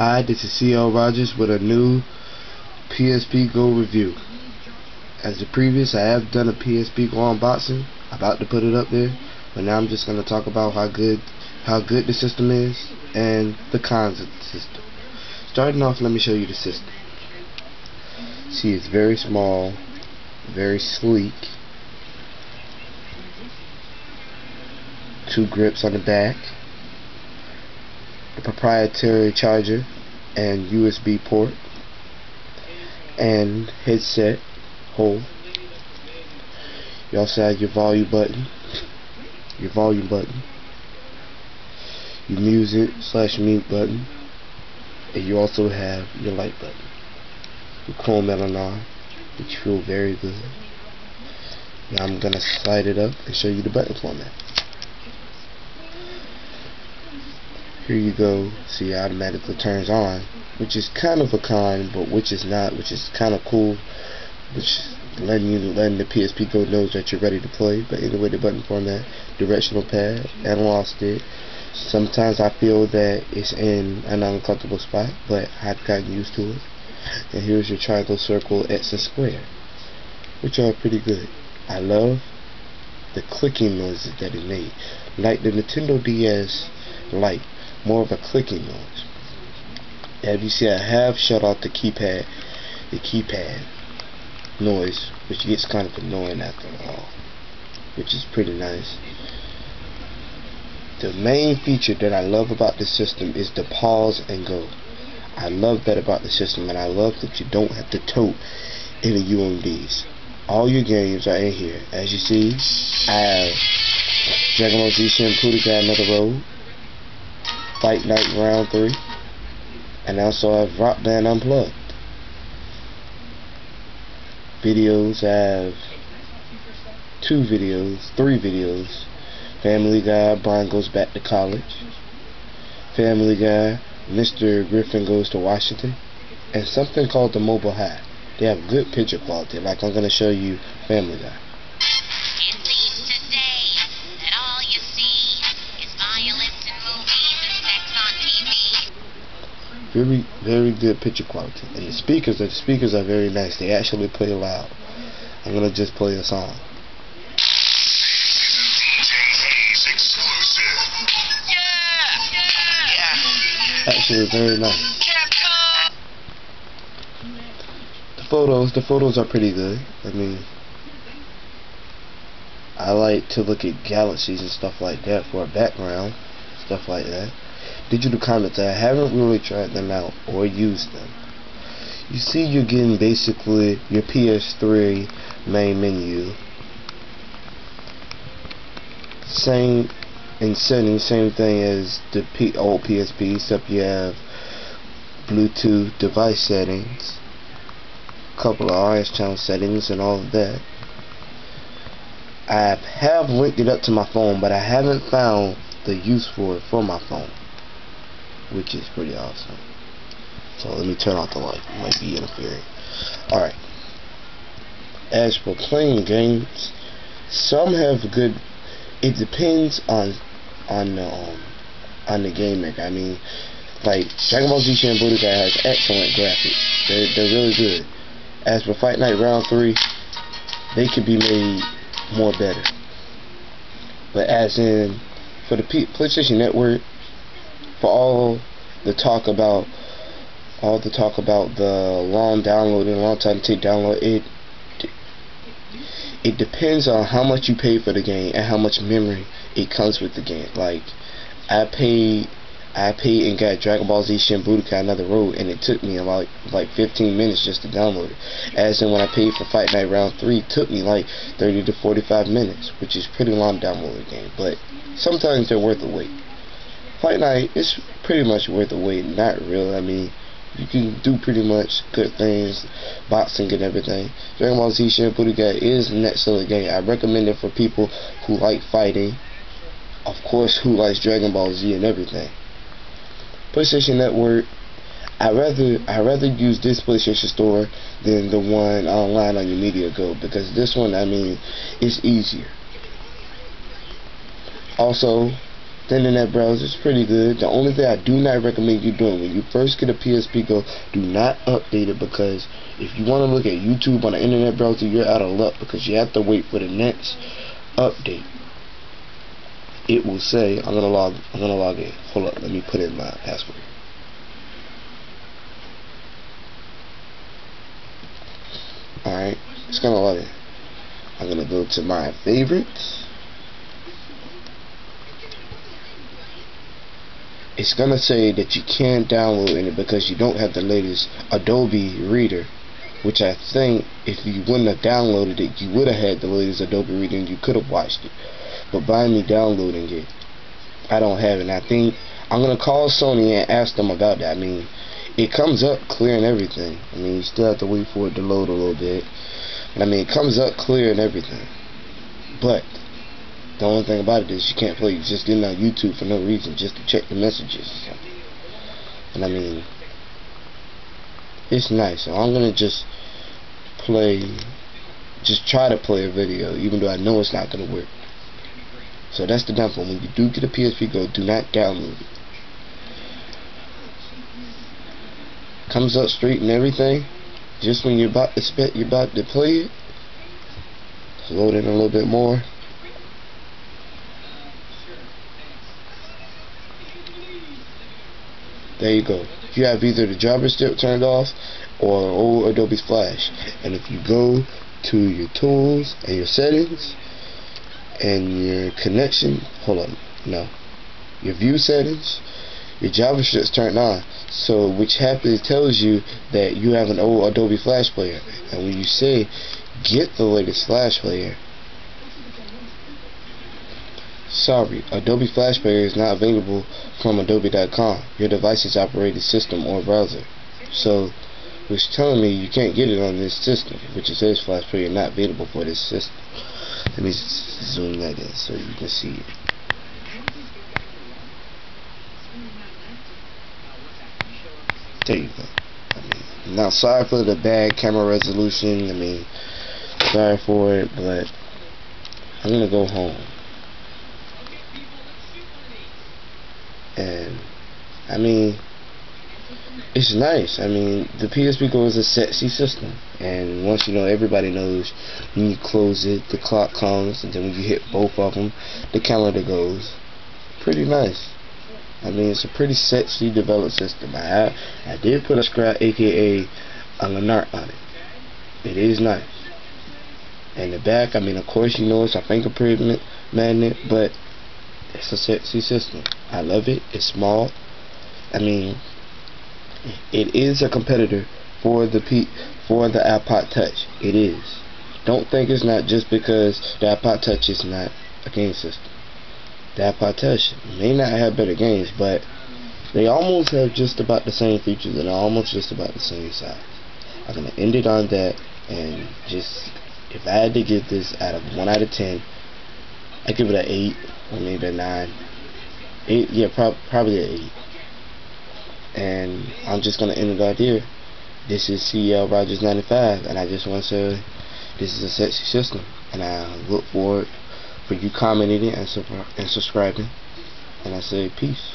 Hi, this is CL Rogers with a new PSP Go review. As the previous, I have done a PSP Go unboxing. About to put it up there, but now I'm just going to talk about how good the system is and the cons of the system. Starting off, let me show you the system. See, it's very small, very sleek. 2 grips on the back, the proprietary charger and USB port, and headset hole. You also have your volume button, your music/mute button, and you also have your light button, your chrome metal on, which feel very good. Now I'm gonna slide it up and show you the button format. Here you go. See, it automatically turns on, which is kind of a con, but which is not, which is kind of cool, which is letting the PSP Go knows that you're ready to play. But anyway, the button format, directional pad, analog stick. Sometimes I feel that it's in an uncomfortable spot, but I've gotten used to it. And here's your triangle, circle, X, and square, which are pretty good. I love the clicking noises that it made, like the Nintendo DS Lite. More of a clicking noise. As you see, I have shut off the keypad noise, which gets kind of annoying after a while, which is pretty nice. The main feature that I love about this system is the pause and go. I love that about the system, and I love that you don't have to tote any UMDs. All your games are in here. As you see, I have Dragon Ball Z Budokai Another Road, Fight Night Round 3, and also I have Rock Band Unplugged. Videos, I have 3 videos. Family Guy, Brian Goes Back to College. Family Guy, Mr. Griffin Goes to Washington. And something called the Mobile High. They have good picture quality, like I'm going to show you Family Guy. Very, very good picture quality, and the speakers are very nice. They actually play loud. I'm gonna just play a song. Actually, very nice. The photos are pretty good. I mean, I like to look at galaxies and stuff like that for a background, stuff like that. Digital comments, I haven't really tried them out or used them. You see, you're getting basically your PS3 main menu. Same in settings, same thing as the old PSP, except you have Bluetooth device settings, a couple of RS channel settings, and all of that. I have linked it up to my phone, but I haven't found the use for it for my phone, which is pretty awesome. So let me turn off the light. It might be interfering. Alright. As for playing games, some have good. It depends on the game maker. I mean, like Dragon Ball Z Budokai has excellent graphics. They're really good. As for Fight Night Round 3, they could be made more better. But as in for the PlayStation Network, for all the talk about the long downloading, long time to take download, it depends on how much you pay for the game and how much memory it comes with the game. Like I paid and got Dragon Ball Z Budokai Another Road, and it took me about like 15 minutes just to download it. As in when I paid for Fight Night Round 3, it took me like 30 to 45 minutes, which is pretty long downloading game. But sometimes they're worth the wait. Fight Night is pretty much worth the wait. Not really. I mean, you can do pretty much good things, boxing and everything. Dragon Ball Z Budokai is an excellent game. I recommend it for people who like fighting, of course, who likes Dragon Ball Z and everything. PlayStation Network, I rather use this PlayStation Store than the one online on your Media Go, because this one, I mean, it's easier. Also, the internet browser is pretty good. The only thing I do not recommend you doing when you first get a PSP Go, do not update it, because if you want to look at YouTube on the internet browser, you're out of luck, because you have to wait for the next update. It will say, I'm gonna log in. Hold up, let me put in my password. Alright, it's gonna log in. I'm gonna go to my favorites. It's gonna say that you can't download it because you don't have the latest Adobe Reader, which I think if you wouldn't have downloaded it, you would have had the latest Adobe Reader and you could have watched it. But by me downloading it, I don't have it. And I think I'm gonna call Sony and ask them about that. I mean, it comes up clear and everything. I mean, you still have to wait for it to load a little bit. But I mean, it comes up clear and everything. But the only thing about it is you can't play. You're just getting on YouTube for no reason, just to check the messages. And I mean, it's nice. So I'm gonna just try to play a video, even though I know it's not gonna work. So that's the downfall. When you do get a PSP Go, do not download it. Comes up straight and everything. Just when you're about to play it, just load in a little bit more. There you go. You have either the driver still turned off or old Adobe Flash. And if you go to your tools and your settings and your connection, your view settings, your JavaScript's turned on. So which happily tells you that you have an old Adobe Flash player. And when you say get the latest Flash player, sorry, Adobe Flash Player is not available from Adobe.com, your device's operating system or browser. So, which telling me you can't get it on this system, which it says Flash Player not available for this system. Let me zoom that in so you can see it. There you go. I mean, now sorry for the bad camera resolution. I mean, sorry for it, but I'm gonna go home. And I mean, it's nice. I mean, the PSP Go is a sexy system, and once you know, everybody knows when you close it, the clock comes, and then when you hit both of them, the calendar goes. Pretty nice. I mean, it's a pretty sexy developed system. I did put a scrap, aka a Lanart, on it. It is nice. And the back, I mean, of course, you know, it's a fingerprint magnet, but it's a sexy system. I love it. It's small. I mean, it is a competitor for the iPod Touch. It is. Don't think it's not just because the iPod Touch is not a game system. The iPod Touch may not have better games, but they almost have just about the same features and almost just about the same size. I'm gonna end it on that, and just, if I had to give this out of 1 out of 10, I give it an 8 or maybe a 9. 8, yeah, probably an 8. And I'm just gonna end it right here. This is CL Rogers 95, and I just want to say this is a sexy system, and I look forward for you commenting it and subscribing. And I say peace.